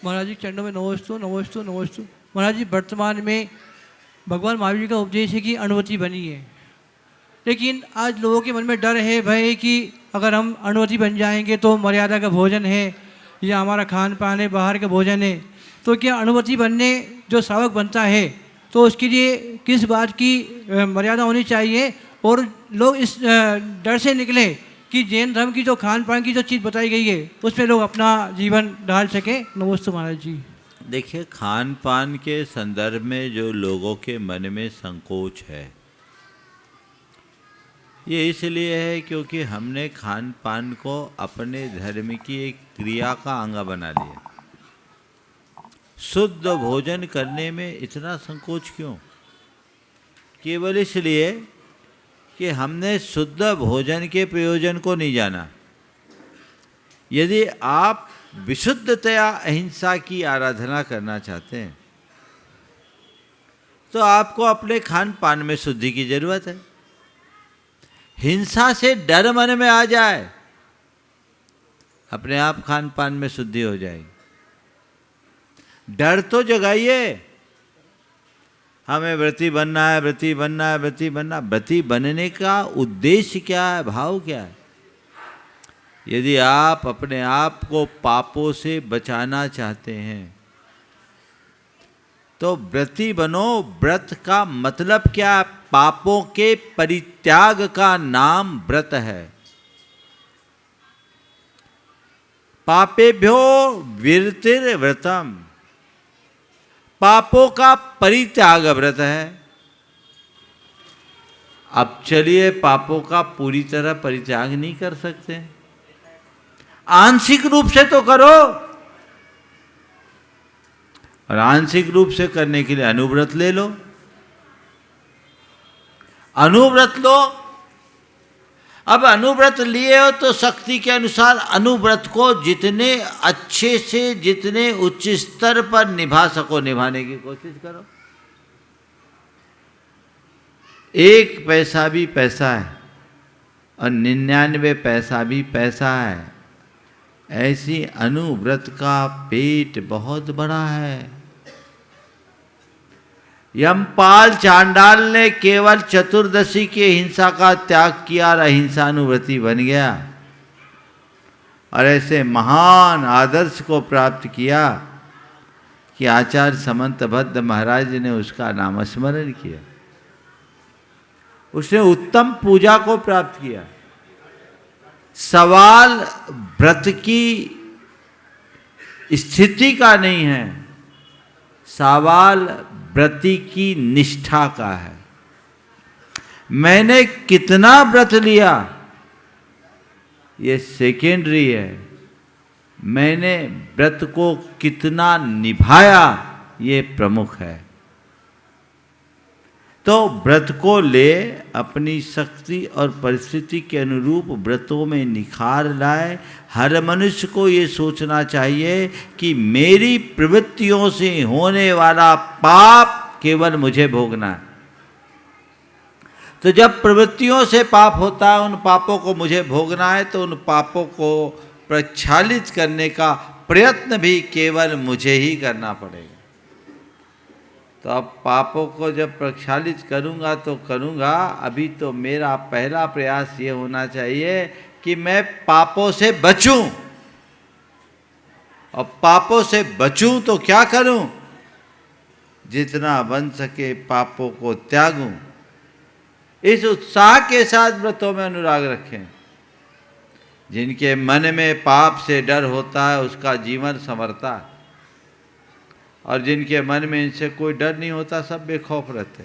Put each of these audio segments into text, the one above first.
महाराज जी चरणों में नमोस्तु नमोस्तु नमोस्तु। महाराज जी वर्तमान में भगवान महावीर जी का उपदेश है कि अणुवती बनी है, लेकिन आज लोगों के मन में डर है, भय है कि अगर हम अणुवती बन जाएंगे तो मर्यादा का भोजन है या हमारा खान पान है बाहर का भोजन है, तो क्या अणुवती बनने जो श्रावक बनता है तो उसके लिए किस बात की मर्यादा होनी चाहिए, और लोग इस डर से निकले कि जैन धर्म की जो खान पान की जो चीज़ बताई गई है उसमें लोग अपना जीवन ढाल सकें। नमस्ते महाराज जी। देखिए, खान पान के संदर्भ में जो लोगों के मन में संकोच है, ये इसलिए है क्योंकि हमने खान पान को अपने धर्म की एक क्रिया का अंग बना लिया। शुद्ध भोजन करने में इतना संकोच क्यों? केवल इसलिए कि हमने शुद्ध भोजन के प्रयोजन को नहीं जाना। यदि आप विशुद्धतया अहिंसा की आराधना करना चाहते हैं तो आपको अपने खान पान में शुद्धि की जरूरत है। हिंसा से डर मन में आ जाए, अपने आप खान पान में शुद्धि हो जाएगी। डर तो जगाइए, हमें व्रती बनना है, व्रती बनना है, व्रती बनना। व्रती बनने का उद्देश्य क्या है, भाव क्या है? यदि आप अपने आप को पापों से बचाना चाहते हैं तो व्रती बनो। व्रत का मतलब क्या? पापों के परित्याग का नाम व्रत है। पापेभ्यो विरतिर्व्रतम, पापों का परित्याग व्रत है। अब चलिए, पापों का पूरी तरह परित्याग नहीं कर सकते, आंशिक रूप से तो करो। और आंशिक रूप से करने के लिए अनुव्रत ले लो। अनुव्रत लो। अब अनुव्रत लिए हो तो शक्ति के अनुसार अनुव्रत को जितने अच्छे से, जितने उच्च स्तर पर निभा सको निभाने की कोशिश करो। 1 पैसा भी पैसा है और 99 पैसा भी पैसा है। ऐसी अनुव्रत का पेट बहुत बड़ा है। यमपाल चांडाल ने केवल चतुर्दशी के हिंसा का त्याग किया और अहिंसानुव्रती बन गया, और ऐसे महान आदर्श को प्राप्त किया कि आचार्य समंतभद्र महाराज ने उसका नामस्मरण किया। उसने उत्तम पूजा को प्राप्त किया। सवाल व्रत की स्थिति का नहीं है, सवाल व्रती की निष्ठा का है। मैंने कितना व्रत लिया ये सेकेंडरी है, मैंने व्रत को कितना निभाया ये प्रमुख है। तो व्रत को ले अपनी शक्ति और परिस्थिति के अनुरूप व्रतों में निखार लाए। हर मनुष्य को ये सोचना चाहिए कि मेरी प्रवृत्तियों से होने वाला पाप केवल मुझे भोगना है। तो जब प्रवृत्तियों से पाप होता है, उन पापों को मुझे भोगना है, तो उन पापों को प्रक्षालित करने का प्रयत्न भी केवल मुझे ही करना पड़ेगा। तो अब पापों को जब प्रक्षालित करूँगा तो करूँगा, अभी तो मेरा पहला प्रयास ये होना चाहिए कि मैं पापों से बचूं। और पापों से बचूं तो क्या करूं? जितना बन सके पापों को त्यागूं। इस उत्साह के साथ व्रतों में अनुराग रखें। जिनके मन में पाप से डर होता है उसका जीवन संवरता है, और जिनके मन में इनसे कोई डर नहीं होता सब बेखौफ रहते।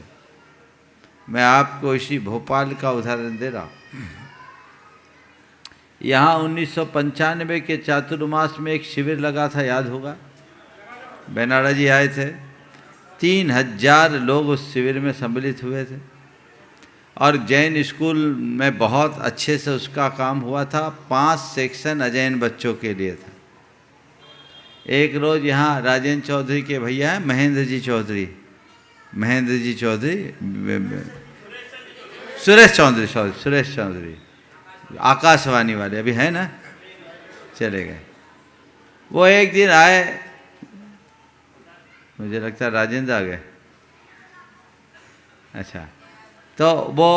मैं आपको इसी भोपाल का उदाहरण दे रहा हूँ। यहाँ 1995 के चातुर्मास में एक शिविर लगा था, याद होगा, बेनारा जी आए थे। 3000 लोग उस शिविर में सम्मिलित हुए थे, और जैन स्कूल में बहुत अच्छे से उसका काम हुआ था। 5 सेक्शन अजैन बच्चों के लिए था। एक रोज़ यहाँ राजेंद्र चौधरी के भैया हैं, महेंद्र जी चौधरी, सुरेश चौधरी आकाशवाणी वाले, अभी है ना, चले गए। वो एक दिन आए मुझे लगता है राजेंद्र आ गए। अच्छा, तो वो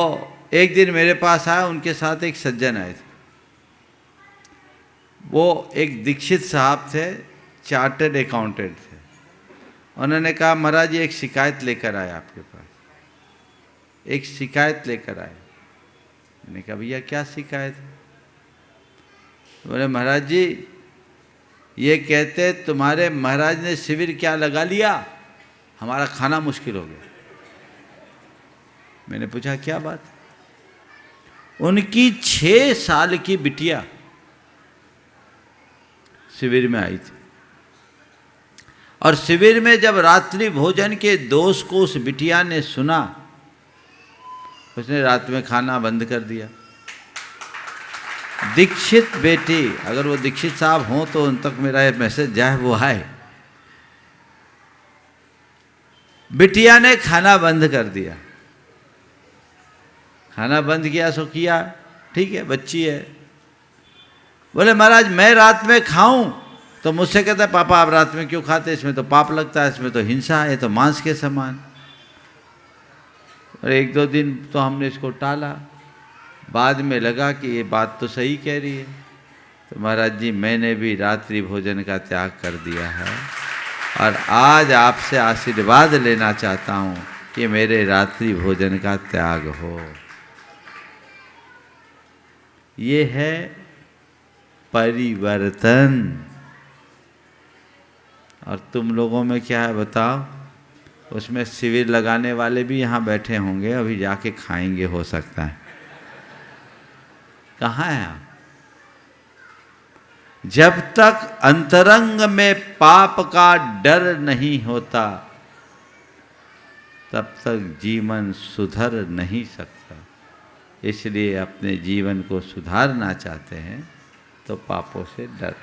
एक दिन मेरे पास आया, उनके साथ एक सज्जन आए थे। वो एक दीक्षित साहब थे, चार्टर्ड अकाउंटेंट थे। उन्होंने कहा महाराज जी एक शिकायत लेकर आए आपके पास, एक शिकायत लेकर आए। मैंने कहा भैया क्या शिकायत है? बोले महाराज जी ये कहते तुम्हारे महाराज ने शिविर क्या लगा लिया, हमारा खाना मुश्किल हो गया। मैंने पूछा क्या बात? उनकी 6 साल की बिटिया शिविर में आई थी, और शिविर में जब रात्रि भोजन के दोष को उस बिटिया ने सुना, उसने रात में खाना बंद कर दिया। दीक्षित बेटी, अगर वो दीक्षित साहब हों तो उन तक मेरा ये मैसेज जाए, वो आए। बिटिया ने खाना बंद कर दिया। खाना बंद किया सो किया, ठीक है, बच्ची है। बोले महाराज मैं रात में खाऊं तो मुझसे कहता है पापा आप रात में क्यों खाते, इसमें तो पाप लगता है, इसमें तो हिंसा है, तो मांस के समान। और 1-2 दिन तो हमने इसको टाला, बाद में लगा कि ये बात तो सही कह रही है। तो महाराज जी मैंने भी रात्रि भोजन का त्याग कर दिया है, और आज आपसे आशीर्वाद लेना चाहता हूँ कि मेरे रात्रि भोजन का त्याग हो। ये है परिवर्तन। और तुम लोगों में क्या है बताओ? उसमें शिविर लगाने वाले भी यहाँ बैठे होंगे, अभी जाके खाएंगे हो सकता है। कहाँ है आप? जब तक अंतरंग में पाप का डर नहीं होता तब तक जीवन सुधर नहीं सकता। इसलिए अपने जीवन को सुधारना चाहते हैं तो पापों से डर।